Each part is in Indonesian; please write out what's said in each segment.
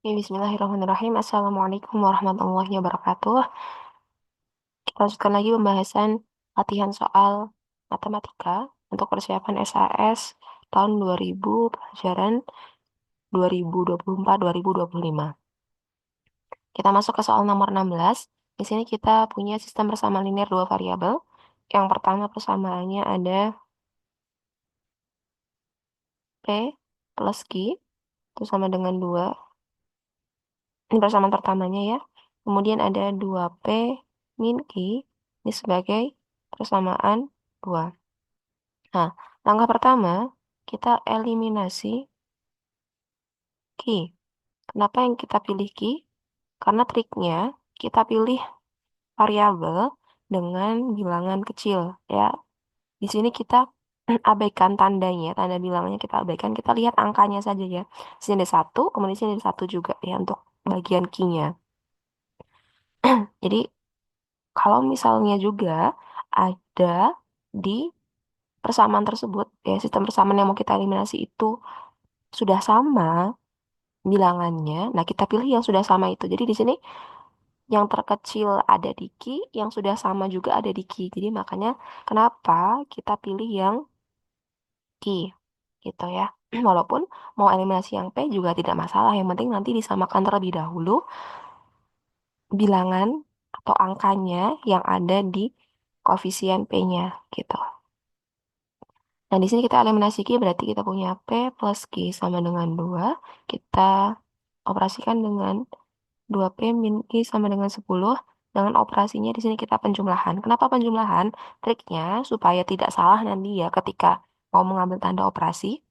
Ya, bismillahirrahmanirrahim. Assalamualaikum warahmatullahi wabarakatuh. Kita lanjutkan lagi pembahasan latihan soal matematika untuk persiapan SAS tahun 2000, pelajaran 2024-2025. Kita masuk ke soal nomor 16. Di sini kita punya sistem persamaan linear dua variabel. Yang pertama persamaannya ada P plus Q, itu sama dengan 2. Ini persamaan pertamanya ya. Kemudian ada 2P min Q, ini sebagai persamaan 2. Nah, langkah pertama, kita eliminasi Q. Kenapa yang kita pilih Q? Karena triknya, kita pilih variabel dengan bilangan kecil, ya. Di sini kita abaikan tandanya, tanda bilangannya kita abaikan, kita lihat angkanya saja ya. Di sini ada 1, kemudian di sini ada 1 juga ya untuk bagian Q-nya. Jadi, kalau misalnya juga ada di persamaan tersebut, ya sistem persamaan yang mau kita eliminasi itu sudah sama bilangannya, nah kita pilih yang sudah sama itu. Jadi di sini yang terkecil ada di Q, yang sudah sama juga ada di Q. Jadi makanya kenapa kita pilih yang Q, gitu ya. Walaupun mau eliminasi yang P juga tidak masalah, yang penting nanti disamakan terlebih dahulu bilangan atau angkanya yang ada di koefisien P-nya gitu. Nah, di sini kita eliminasi Q, berarti kita punya P plus Q sama dengan 2. Kita operasikan dengan 2P min Q sama dengan 10. Dengan operasinya di sini kita penjumlahan. Kenapa penjumlahan? Triknya supaya tidak salah nanti ya ketika mau mengambil tanda operasi.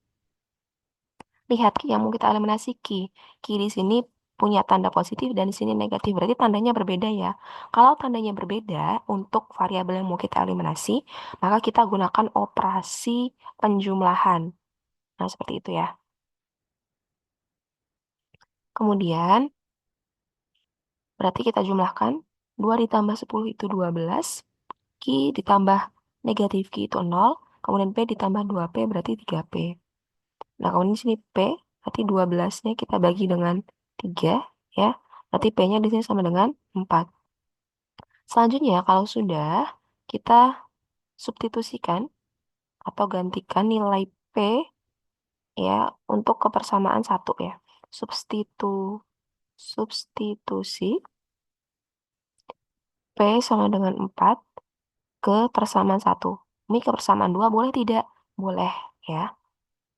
Lihat Q yang mau kita eliminasi Q. Q di sini punya tanda positif dan di sini negatif. Berarti tandanya berbeda ya. Kalau tandanya berbeda untuk variabel yang mau kita eliminasi, maka kita gunakan operasi penjumlahan. Nah, seperti itu ya. Kemudian, berarti kita jumlahkan 2 ditambah 10 itu 12. Q ditambah negatif Q itu 0. Kemudian P ditambah 2P berarti 3P. Nah, kemudian di sini P, berarti 12-nya kita bagi dengan 3, ya. Berarti P-nya di sini sama dengan 4. Selanjutnya, kalau sudah, kita substitusikan atau gantikan nilai P, ya, untuk kepersamaan 1, ya. Substitusi P sama dengan 4 ke persamaan 1. Ini ke persamaan 2 boleh tidak? Boleh, ya.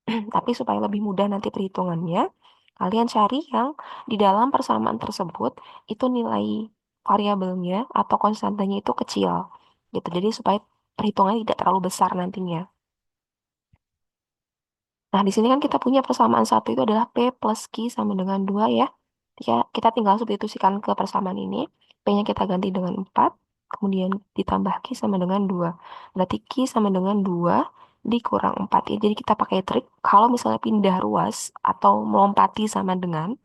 Tapi supaya lebih mudah nanti perhitungannya, kalian cari yang di dalam persamaan tersebut itu nilai variabelnya atau konstantanya itu kecil. Gitu. Jadi supaya perhitungannya tidak terlalu besar nantinya. Nah, di sini kan kita punya persamaan 1 itu adalah P plus Q sama dengan 2 ya. Kita tinggal substitusikan ke persamaan ini. P-nya kita ganti dengan 4. Kemudian ditambah Q sama dengan 2. Berarti Q sama dengan 2 dikurang 4 ya. Jadi kita pakai trik. Kalau misalnya pindah ruas atau melompati sama dengan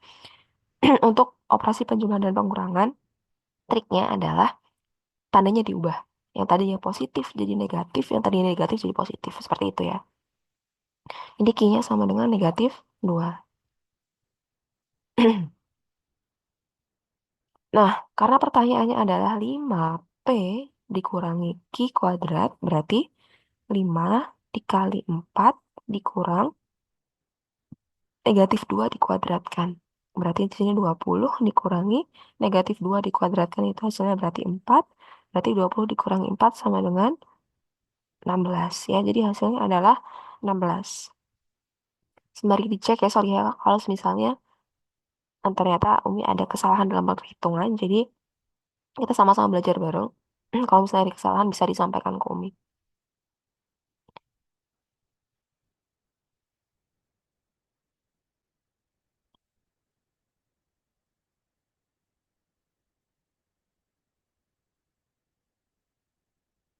untuk operasi penjumlahan dan pengurangan, triknya adalah tandanya diubah. Yang tadinya positif jadi negatif, yang tadinya negatif jadi positif. Seperti itu ya. Jadi Q-nya sama dengan negatif 2. Nah, karena pertanyaannya adalah 5P dikurangi Q kuadrat, berarti 5 dikali 4 dikurang negatif 2 dikuadratkan. Berarti di sini 20 dikurangi negatif 2 dikuadratkan itu hasilnya berarti 4. Berarti 20 dikurangi 4 sama dengan 16 ya. Jadi hasilnya adalah 16. Sembari dicek ya, sorry ya, kalau misalnya ternyata Umi ada kesalahan dalam perhitungan, jadi kita sama-sama belajar bareng. Kalau misalnya ada kesalahan bisa disampaikan ke Umi.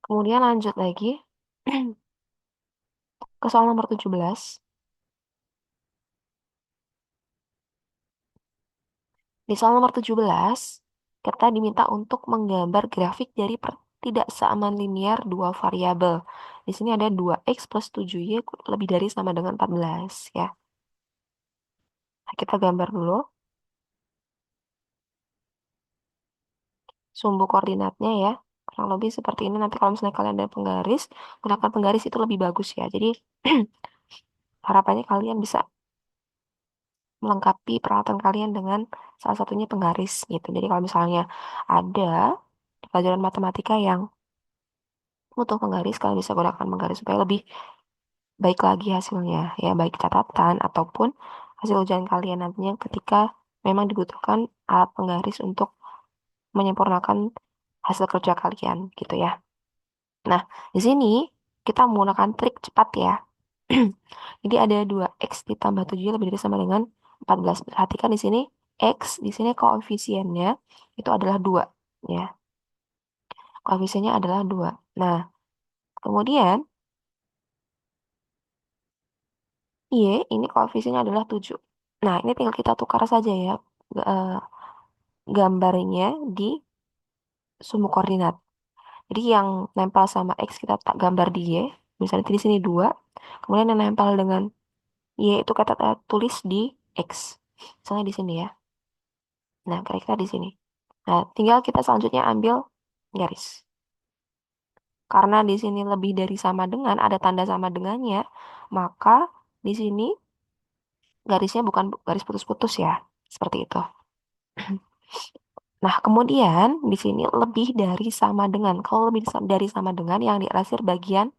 Kemudian lanjut lagi ke soal nomor 17. Di soal nomor 17, kita diminta untuk menggambar grafik dari ketidaksamaan linear dua variabel. Di sini ada 2x plus 7y lebih dari sama dengan 14 ya. Nah, kita gambar dulu. sumbu koordinatnya ya. Kurang lebih seperti ini. Nanti kalau misalnya kalian ada penggaris, gunakan penggaris itu lebih bagus ya. Jadi harapannya kalian bisa melengkapi peralatan kalian dengan salah satunya penggaris gitu. Jadi kalau misalnya ada pelajaran matematika yang butuh penggaris, kalian bisa gunakan penggaris supaya lebih baik lagi hasilnya. Ya, baik catatan ataupun hasil ujian kalian nantinya ketika memang dibutuhkan alat penggaris untuk menyempurnakan hasil kerja kalian gitu ya. Nah, di sini kita menggunakan trik cepat ya. Jadi ada 2x ditambah 7 lebih dari sama dengan 14. Perhatikan di sini x, di sini koefisiennya itu adalah 2 ya. Koefisiennya adalah 2. Nah, kemudian y ini koefisiennya adalah 7. Nah, ini tinggal kita tukar saja ya eh, gambarnya di sumbu koordinat. Jadi yang nempel sama x kita tak gambar di y. Misalnya di sini 2. Kemudian yang nempel dengan y itu kita tulis di x. Misalnya di sini ya. Nah, kira-kira di sini. Nah, tinggal kita selanjutnya ambil garis. Karena di sini lebih dari sama dengan, ada tanda sama dengannya, maka di sini garisnya bukan garis putus-putus ya. Seperti itu. Nah, kemudian di sini lebih dari sama dengan. Kalau lebih dari sama dengan yang diarsir bagian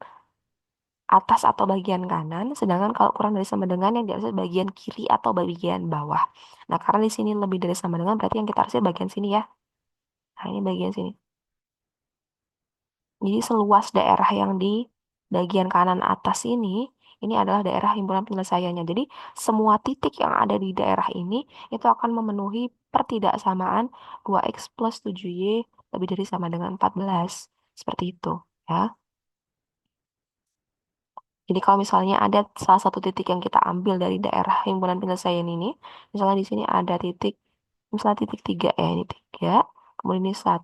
atas atau bagian kanan, sedangkan kalau kurang dari sama dengan yang diarsir bagian kiri atau bagian bawah. Nah, karena di sini lebih dari sama dengan berarti yang kita arsir bagian sini ya. Nah, ini bagian sini. Jadi seluas daerah yang di bagian kanan atas ini adalah daerah himpunan penyelesaiannya. Jadi semua titik yang ada di daerah ini itu akan memenuhi pertidaksamaan 2x plus 7y lebih dari sama dengan 14. Seperti itu, ya. Jadi kalau misalnya ada salah satu titik yang kita ambil dari daerah himpunan penyelesaian ini, misalnya di sini ada titik, misalnya titik 3 ya, ini 3, kemudian ini 1.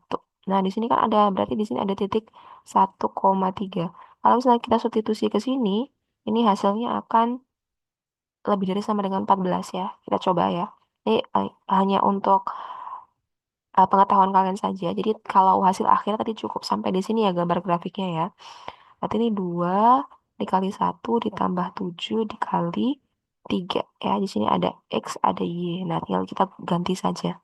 Nah, di sini kan ada, berarti di sini ada titik 1,3. Kalau misalnya kita substitusi ke sini, ini hasilnya akan lebih dari sama dengan 14 ya. Kita coba ya. Ini hanya untuk pengetahuan kalian saja. Jadi kalau hasil akhir tadi cukup sampai di sini ya gambar grafiknya ya. Berarti ini 2 dikali 1 ditambah 7 dikali 3 ya. Di sini ada X, ada Y. Nah, tinggal kita ganti saja.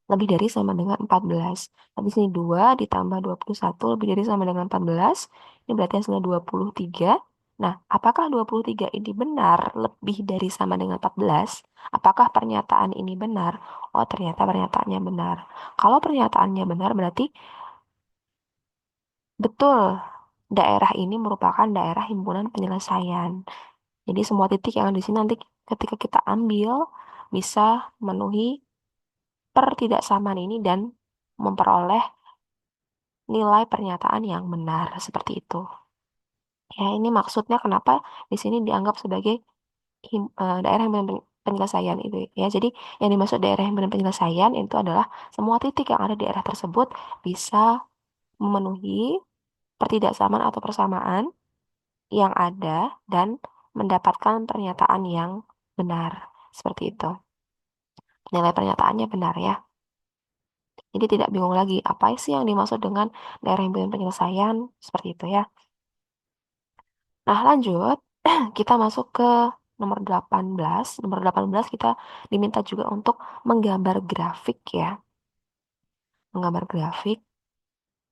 Lebih dari sama dengan 14. Di sini 2 ditambah 21 lebih dari sama dengan 14. Ini berarti hasilnya 23. Nah, apakah 23 ini benar lebih dari sama dengan 14? Apakah pernyataan ini benar? Oh, ternyata pernyataannya benar. Kalau pernyataannya benar berarti betul daerah ini merupakan daerah himpunan penyelesaian. Jadi semua titik yang ada di sini nanti ketika kita ambil bisa memenuhi pertidaksamaan ini dan memperoleh nilai pernyataan yang benar seperti itu. Ya, ini maksudnya kenapa di sini dianggap sebagai daerah himpunan penyelesaian itu ya. Jadi yang dimaksud daerah himpunan penyelesaian itu adalah semua titik yang ada di daerah tersebut bisa memenuhi pertidaksamaan atau persamaan yang ada dan mendapatkan pernyataan yang benar. Seperti itu. Nilai pernyataannya benar ya. Jadi tidak bingung lagi apa sih yang dimaksud dengan daerah himpunan penyelesaian seperti itu ya. Nah, lanjut kita masuk ke nomor 18. Nomor 18 kita diminta juga untuk menggambar grafik ya. Menggambar grafik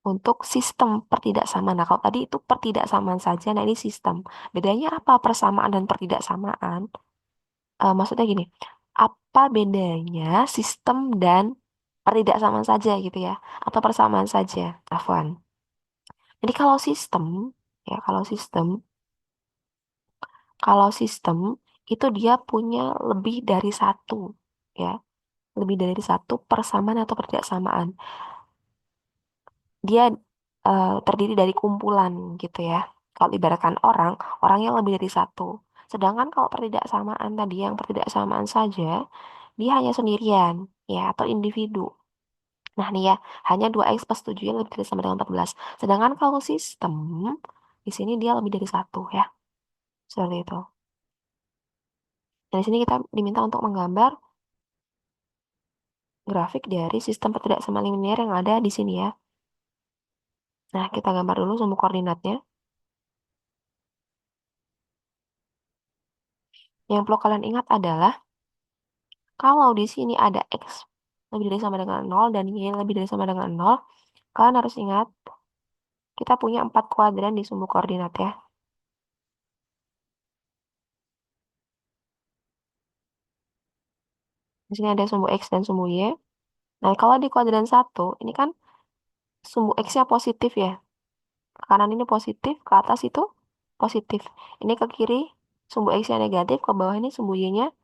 untuk sistem pertidaksamaan. Nah, kalau tadi itu pertidaksamaan saja, nah ini sistem. Bedanya apa persamaan dan pertidaksamaan? Maksudnya gini, apa bedanya sistem dan pertidaksamaan saja gitu ya, atau persamaan saja, Afwan. Jadi kalau sistem itu dia punya lebih dari satu, ya, lebih dari satu persamaan atau pertidaksamaan. Dia terdiri dari kumpulan gitu ya. Kalau ibaratkan orang, orangnya lebih dari satu. Sedangkan kalau pertidaksamaan tadi yang pertidaksamaan saja, dia hanya sendirian, ya, atau individu. Nah, nih ya, hanya 2x plus 7 yang lebih dari sama dengan 14. Sedangkan kalau sistem, di sini dia lebih dari satu ya. Seperti itu. Dan di sini kita diminta untuk menggambar grafik dari sistem ketidaksamaan linear yang ada di sini ya. Nah, kita gambar dulu sumbu koordinatnya. Yang perlu kalian ingat adalah kalau di sini ada X lebih dari sama dengan 0 dan Y lebih dari sama dengan 0, kalian harus ingat kita punya 4 kuadran di sumbu koordinat ya. Di sini ada sumbu X dan sumbu Y. Nah, kalau di kuadran satu ini kan sumbu X-nya positif ya. Ke kanan ini positif, ke atas itu positif. Ini ke kiri sumbu X-nya negatif, ke bawah ini sumbu Y-nya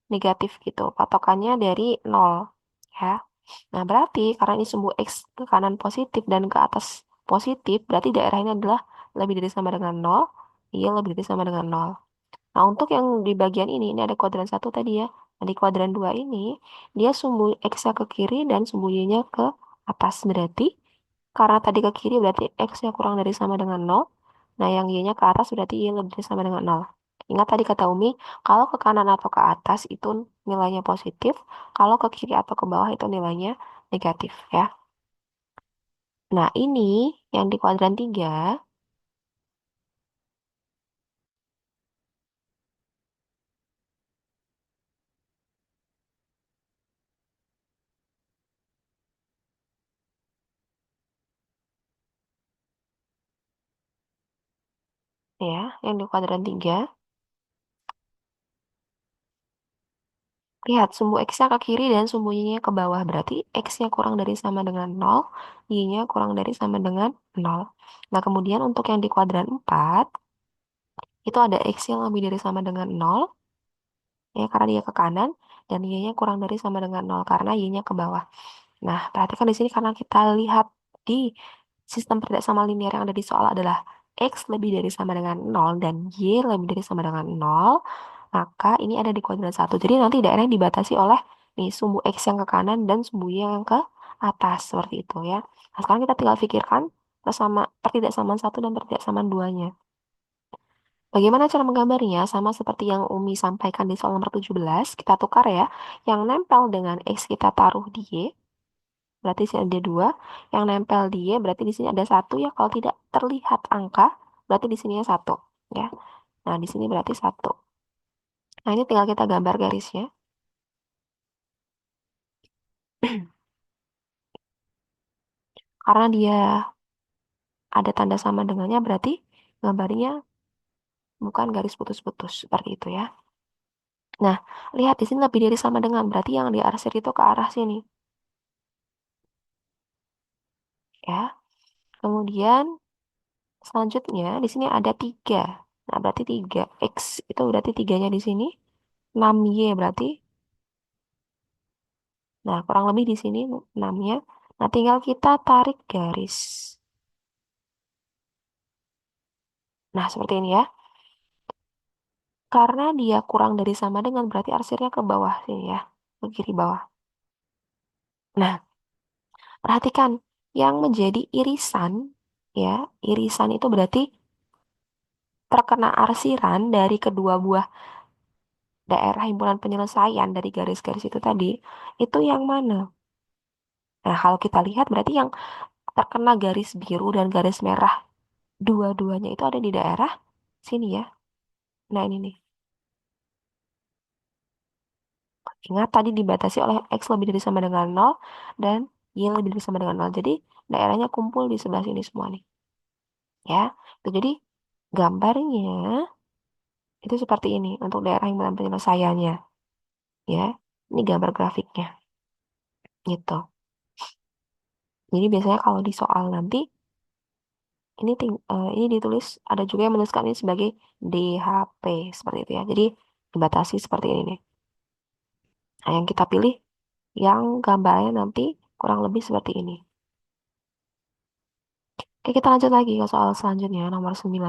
negatif gitu. Patokannya dari 0 ya. Nah, berarti karena ini sumbu X ke kanan positif dan ke atas positif, berarti daerah ini adalah lebih dari sama dengan 0, iya lebih dari sama dengan 0. Nah, untuk yang di bagian ini ada kuadran satu tadi ya. Nah, di kuadran 2 ini, dia sumbu X-nya ke kiri dan sumbu Y-nya ke atas. Berarti, karena tadi ke kiri berarti X-nya kurang dari sama dengan 0. Nah, yang Y-nya ke atas berarti Y lebih dari sama dengan 0. Ingat tadi kata Umi, kalau ke kanan atau ke atas itu nilainya positif, kalau ke kiri atau ke bawah itu nilainya negatif ya. Nah, ini yang di kuadran 3 ya, yang di kuadran 3. Lihat, sumbu X-nya ke kiri dan sumbu Y-nya ke bawah. Berarti X-nya kurang dari sama dengan 0, Y-nya kurang dari sama dengan 0. Nah, kemudian untuk yang di kuadran 4, itu ada X yang lebih dari sama dengan 0, ya karena dia ke kanan, dan Y-nya kurang dari sama dengan 0, karena Y-nya ke bawah. Nah, perhatikan di sini karena kita lihat di sistem sama linear yang ada di soal adalah X lebih dari sama dengan 0 dan Y lebih dari sama dengan 0, maka ini ada di kuadran satu. Jadi nanti daerahnya dibatasi oleh nih sumbu X yang ke kanan dan sumbu Y yang ke atas seperti itu ya. Nah, sekarang kita tinggal pikirkan pertidaksamaan satu dan pertidaksamaan duanya. Bagaimana cara menggambarnya? Sama seperti yang Umi sampaikan di soal nomor 17, kita tukar ya. Yang nempel dengan X kita taruh di Y, berarti di sini ada 2. Yang nempel di Y berarti di sini ada 1 ya. Kalau tidak terlihat angka, berarti di sininya 1 ya. Nah, di sini berarti 1. Nah, ini tinggal kita gambar garisnya. Karena dia ada tanda sama dengannya, berarti gambarnya bukan garis putus-putus seperti itu ya. Nah, lihat di sini lebih dari sama dengan, berarti yang diarsir itu ke arah sini ya. Kemudian selanjutnya di sini ada 3. Nah, berarti 3 X itu berarti tiganya di sini, 6Y berarti. Nah, kurang lebih di sini 6-nya. Nah, tinggal kita tarik garis. Nah, seperti ini ya. Karena dia kurang dari sama dengan berarti arsirnya ke bawah sini ya. Ke kiri bawah. Nah, perhatikan yang menjadi irisan ya. Irisan itu berarti terkena arsiran dari kedua buah daerah himpunan penyelesaian dari garis-garis itu tadi. Itu yang mana? Nah, kalau kita lihat berarti yang terkena garis biru dan garis merah dua-duanya itu ada di daerah sini ya. Nah, ini nih. Ingat tadi dibatasi oleh X lebih dari sama dengan 0 dan Y lebih dari sama dengan 0. Jadi daerahnya kumpul di sebelah sini semua nih. Ya, itu jadi gambarnya itu seperti ini untuk daerah himpunan penyelesaiannya. Ya, ini gambar grafiknya. Gitu. Jadi biasanya kalau di soal nanti ini ditulis ada juga yang menuliskan ini sebagai DHP seperti itu ya. Jadi dibatasi seperti ini nih. Nah, yang kita pilih yang gambarnya nanti kurang lebih seperti ini. Oke, kita lanjut lagi ke soal selanjutnya, nomor 19.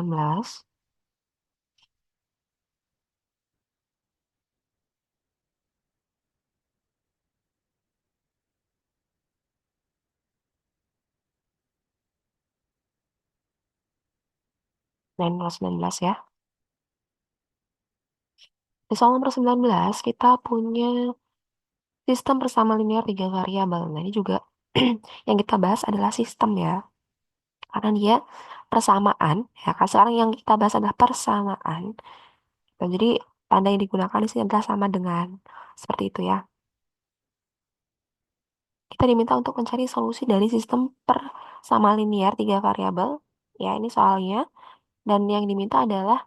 Dan nomor 19 ya. Di soal nomor 19, kita punya Sistem bersama linear tiga variabel. Nah, ini juga yang kita bahas adalah sistem ya. Karena dia persamaan, ya kan sekarang yang kita bahas adalah persamaan. Nah, jadi tanda yang digunakan di sini adalah sama dengan. Seperti itu ya. Kita diminta untuk mencari solusi dari sistem persamaan linear tiga variabel. Ya, ini soalnya. Dan yang diminta adalah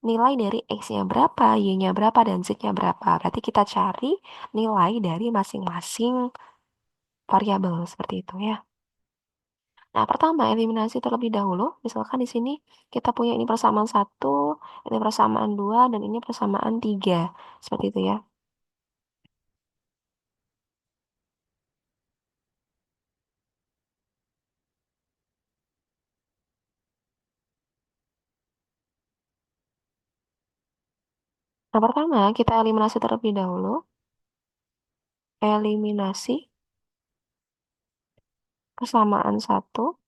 nilai dari X-nya berapa, Y-nya berapa, dan Z-nya berapa. Berarti kita cari nilai dari masing-masing variabel seperti itu ya. Nah, pertama eliminasi terlebih dahulu. Misalkan di sini kita punya ini persamaan satu, ini persamaan dua, dan ini persamaan tiga. Seperti itu ya. Nah, pertama kita eliminasi terlebih dahulu. Eliminasi persamaan satu.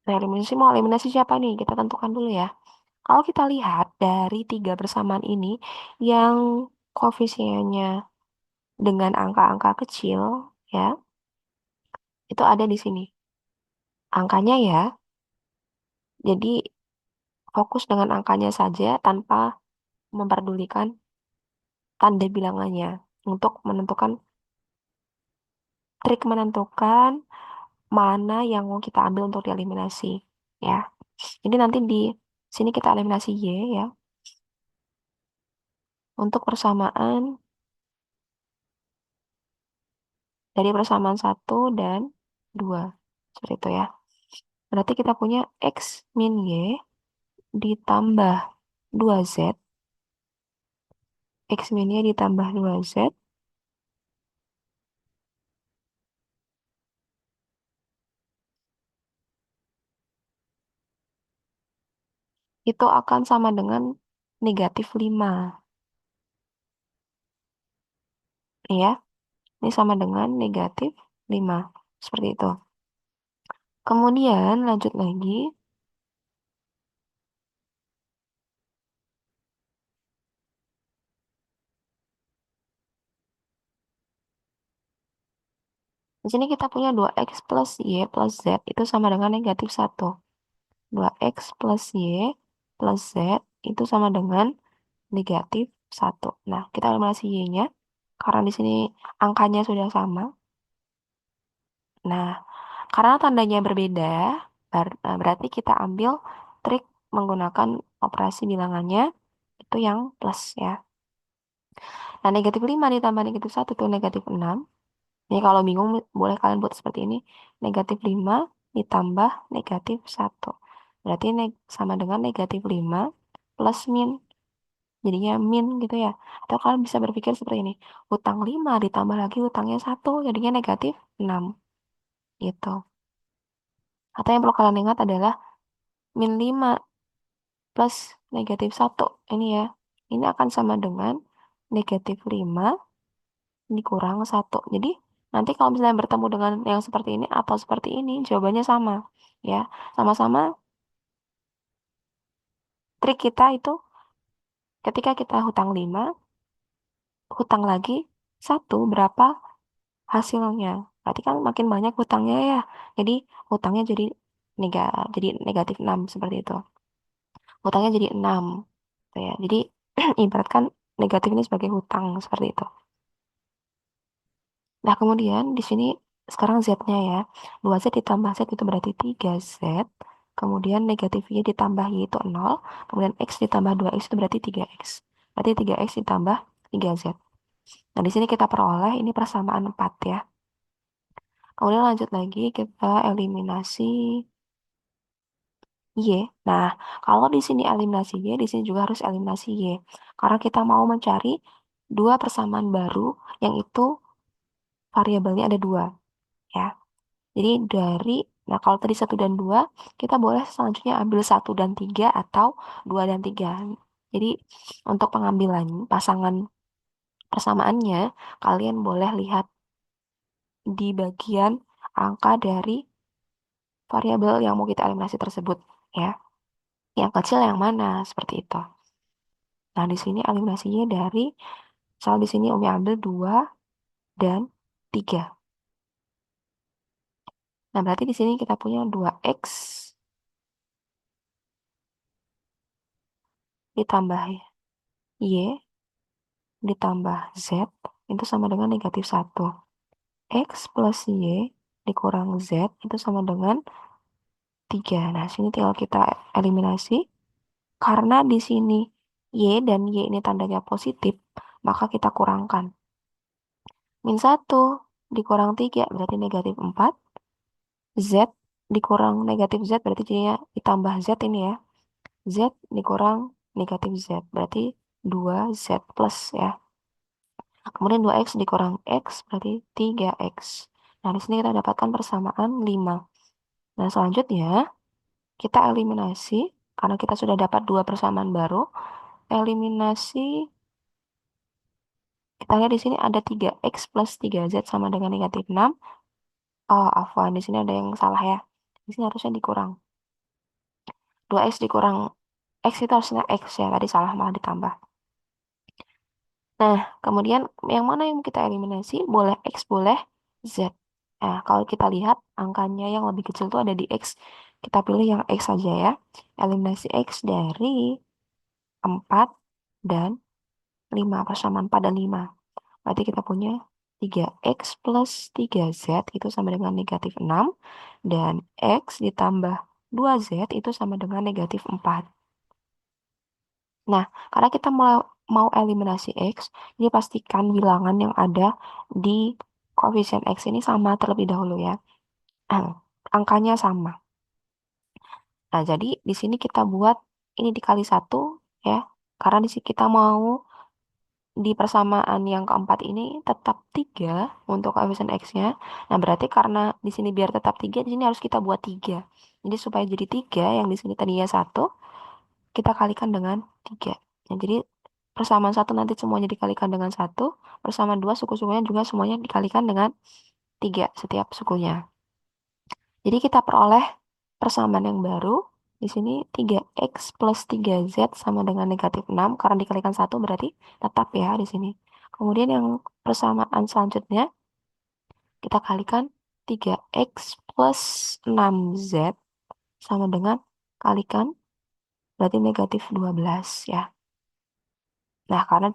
Nah, mau eliminasi siapa nih? Kita tentukan dulu ya. Kalau kita lihat dari tiga persamaan ini, yang koefisiennya dengan angka-angka kecil, ya, itu ada di sini. Angkanya ya, jadi fokus dengan angkanya saja tanpa memperdulikan tanda bilangannya untuk menentukan trik menentukan mana yang mau kita ambil untuk dieliminasi, ya. Jadi nanti di sini kita eliminasi Y ya, untuk persamaan dari persamaan satu dan 2. Seperti itu ya. Berarti kita punya X min Y ditambah 2Z, X min Y ditambah 2Z, itu akan sama dengan negatif 5. Ya, ini sama dengan negatif 5. Seperti itu. Kemudian lanjut lagi. Di sini kita punya 2X plus Y plus Z itu sama dengan negatif 1. 2X plus Y plus Z itu sama dengan negatif 1. Nah, kita eliminasi Y-nya. Karena di sini angkanya sudah sama. Nah, karena tandanya berbeda, berarti kita ambil trik menggunakan operasi bilangannya, itu yang plus ya. Nah, negatif 5 ditambah negatif 1 itu negatif 6. Ini kalau bingung boleh kalian buat seperti ini. Negatif 5 ditambah negatif 1. Berarti sama dengan negatif 5 plus min. Jadinya min gitu ya. Atau kalian bisa berpikir seperti ini. Hutang 5 ditambah lagi hutangnya 1. Jadinya negatif 6. Gitu. Atau yang perlu kalian ingat adalah min 5 plus negatif 1. Ini ya. Ini akan sama dengan negatif 5 dikurang 1. Jadi nanti kalau misalnya bertemu dengan yang seperti ini atau seperti ini, jawabannya sama. Ya, sama-sama trik kita itu ketika kita hutang 5, hutang lagi 1, berapa hasilnya. Berarti kan makin banyak hutangnya ya. Jadi hutangnya jadi negatif 6 seperti itu. Hutangnya jadi 6. Gitu ya. Jadi ibaratkan negatif ini sebagai hutang seperti itu. Nah, kemudian di sini sekarang Z-nya ya. 2Z ditambah Z itu berarti 3Z. Kemudian negatif Y ditambah Y itu 0. Kemudian X ditambah 2X itu berarti 3X. Berarti 3X ditambah 3Z. Nah, di sini kita peroleh ini persamaan 4 ya. Kemudian lanjut lagi kita eliminasi Y. Nah, kalau di sini eliminasi Y, di sini juga harus eliminasi Y. Karena kita mau mencari dua persamaan baru yang itu variabelnya ada dua ya. Jadi nah kalau tadi satu dan dua, kita boleh selanjutnya ambil satu dan tiga atau dua dan tiga. Jadi untuk pengambilan pasangan persamaannya, kalian boleh lihat di bagian angka dari variabel yang mau kita eliminasi tersebut, ya. Yang kecil yang mana? Seperti itu. Nah, di sini eliminasinya dari, misal di sini Umi ambil 2 dan 3. Nah, berarti di sini kita punya 2x ditambah y ditambah z itu sama dengan -1. X plus y dikurang z itu sama dengan 3. Nah, sini tinggal kita eliminasi. Karena di sini y dan y ini tandanya positif, maka kita kurangkan. -1 dikurang 3 berarti -4. Z dikurang -z berarti jadinya ditambah z ini ya. Z dikurang -z berarti 2z plus ya. Kemudian 2x dikurang x berarti 3x. Nah, di sini kita dapatkan persamaan 5. Nah, selanjutnya kita eliminasi karena kita sudah dapat dua persamaan baru. Eliminasi, kita lihat di sini ada 3x plus 3z sama dengan -6. Oh, afwan, di sini ada yang salah ya. Di sini harusnya dikurang. 2x dikurang x itu harusnya x ya, tadi salah malah ditambah. Nah, kemudian yang mana yang kita eliminasi? Boleh x, boleh z. Nah, kalau kita lihat angkanya yang lebih kecil itu ada di x. Kita pilih yang x saja ya. Eliminasi x dari 4 dan 5. Persamaan 4 dan 5. Berarti kita punya 3x plus 3z itu sama dengan -6. Dan x ditambah 2z itu sama dengan -4. Nah, karena kita mau eliminasi X, jadi pastikan bilangan yang ada di koefisien X ini sama terlebih dahulu ya. Angkanya sama. Nah, jadi di sini kita buat ini dikali 1 ya. Karena di sini kita mau di persamaan yang keempat ini tetap 3 untuk koefisien X-nya. Nah, berarti karena di sini biar tetap 3, di sini harus kita buat 3. Jadi supaya jadi 3, yang di sini tadinya 1, kita kalikan dengan 3. Nah, jadi persamaan 1 nanti semuanya dikalikan dengan 1. Persamaan 2 suku-sukunya juga semuanya dikalikan dengan 3 setiap sukunya. Jadi kita peroleh persamaan yang baru. Di sini 3x plus 3z sama dengan -6. Karena dikalikan 1 berarti tetap ya di sini. Kemudian yang persamaan selanjutnya kita kalikan 3x plus 6z sama dengan kalikan berarti -12 ya. Nah, karena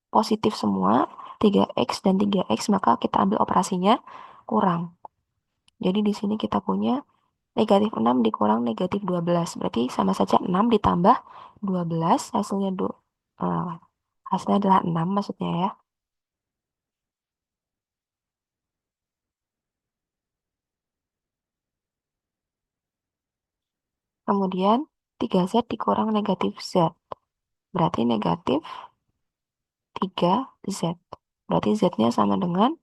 positif semua, 3x dan 3x, maka kita ambil operasinya kurang. Jadi di sini kita punya -6 dikurang -12. Berarti sama saja 6 ditambah 12, eh, hasilnya adalah 6 maksudnya ya. Kemudian 3z dikurang -z. Berarti -3z. Berarti z-nya sama dengan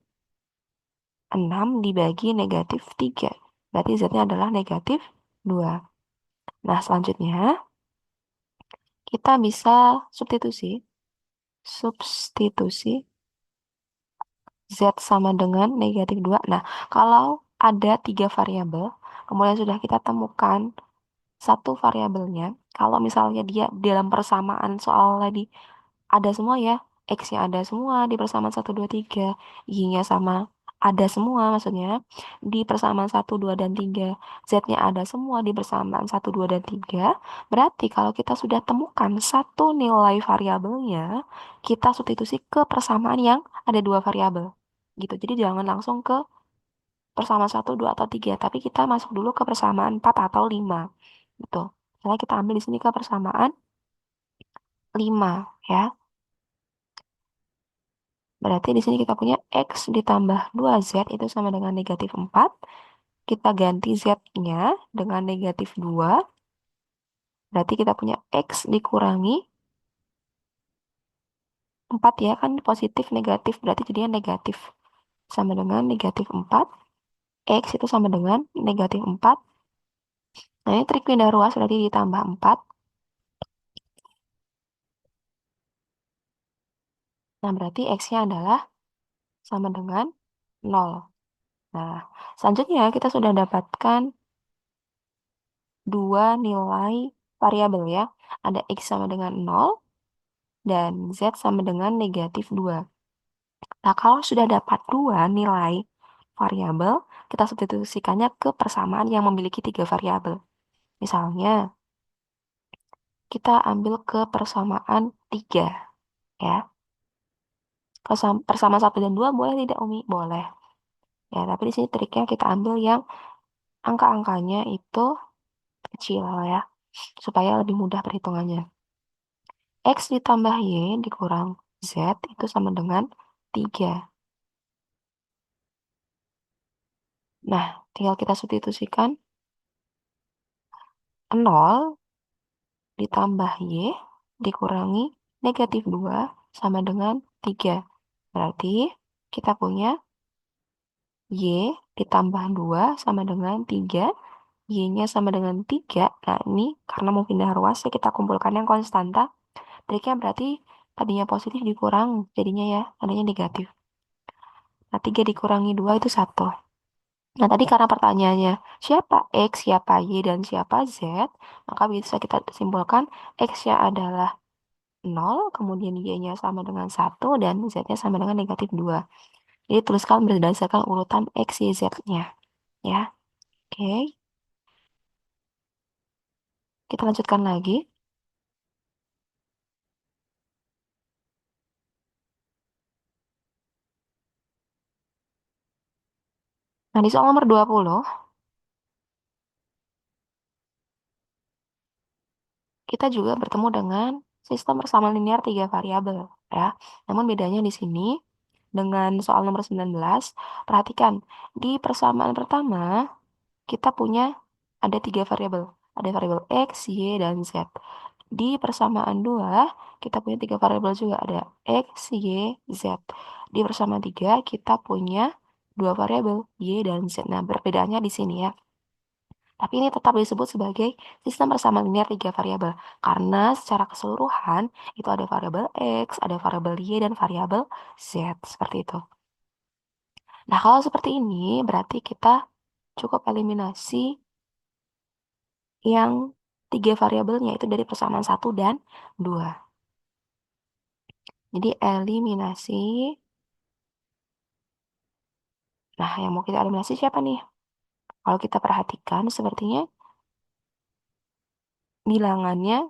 6 dibagi -3. Berarti z-nya adalah -2. Nah, selanjutnya kita bisa substitusi. Substitusi Z sama dengan -2. Nah, kalau ada 3 variabel, kemudian sudah kita temukan satu variabelnya, kalau misalnya dia dalam persamaan soal tadi ada semua ya, X-nya ada semua di persamaan 1, 2, 3, Y-nya sama ada semua maksudnya di persamaan 1, 2, dan 3, Z-nya ada semua di persamaan 1, 2, dan 3. Berarti kalau kita sudah temukan satu nilai variabelnya, kita substitusi ke persamaan yang ada dua variabel gitu. Jadi jangan langsung ke persamaan 1, 2, atau 3, tapi kita masuk dulu ke persamaan 4 atau 5 gitu. Misalnya kita ambil di sini ke persamaan 5 ya. Berarti di sini kita punya X ditambah 2Z itu sama dengan -4. Kita ganti Z-nya dengan -2. Berarti kita punya X dikurangi 4 ya. Kan positif negatif. Berarti jadinya negatif. Sama dengan -4. X itu sama dengan -4. Nah, ini trik pindah ruas berarti ditambah 4. Nah, berarti X-nya adalah sama dengan 0. Nah, selanjutnya kita sudah dapatkan dua nilai variabel ya. Ada X sama dengan 0 dan Z sama dengan -2. Nah, kalau sudah dapat dua nilai variabel, kita substitusikannya ke persamaan yang memiliki tiga variabel. Misalnya, kita ambil ke persamaan 3, ya. Persamaan 1 dan 2 boleh tidak, Umi? Boleh. Ya, tapi di sini triknya kita ambil yang angka-angkanya itu kecil ya, supaya lebih mudah perhitungannya. X ditambah Y dikurang Z itu sama dengan 3. Nah, tinggal kita substitusikan 0 ditambah Y dikurangi -2 sama dengan 3. Berarti kita punya Y ditambah 2 sama dengan 3. Y-nya sama dengan 3. Nah, ini karena mau pindah ruas ya kita kumpulkan yang konstanta. Triknya berarti tadinya positif dikurang, jadinya ya, adanya negatif. Nah, 3 dikurangi 2 itu 1. Nah, tadi karena pertanyaannya siapa X, siapa Y, dan siapa Z, maka bisa kita simpulkan X-nya adalah 0, kemudian Y-nya sama dengan 1, dan Z-nya sama dengan -2. Jadi tuliskan berdasarkan urutan X, Y, Z-nya. Ya, oke. Kita lanjutkan lagi. Nah, di soal nomor 20, kita juga bertemu dengan sistem persamaan linear tiga variabel, ya. Namun bedanya di sini dengan soal nomor 19, perhatikan, di persamaan pertama, kita punya ada tiga variabel. Ada variabel X, Y, dan Z. Di persamaan 2, kita punya tiga variabel juga. Ada X, Y, Z. Di persamaan 3, kita punya dua variabel Y dan Z. Nah, perbedaannya di sini ya. Tapi ini tetap disebut sebagai sistem persamaan linear tiga variabel. Karena secara keseluruhan, itu ada variabel X, ada variabel Y, dan variabel Z. Seperti itu. Nah, kalau seperti ini, berarti kita cukup eliminasi yang tiga variabelnya itu dari persamaan 1 dan 2. Jadi eliminasi. Nah, yang mau kita eliminasi siapa nih? Kalau kita perhatikan sepertinya bilangannya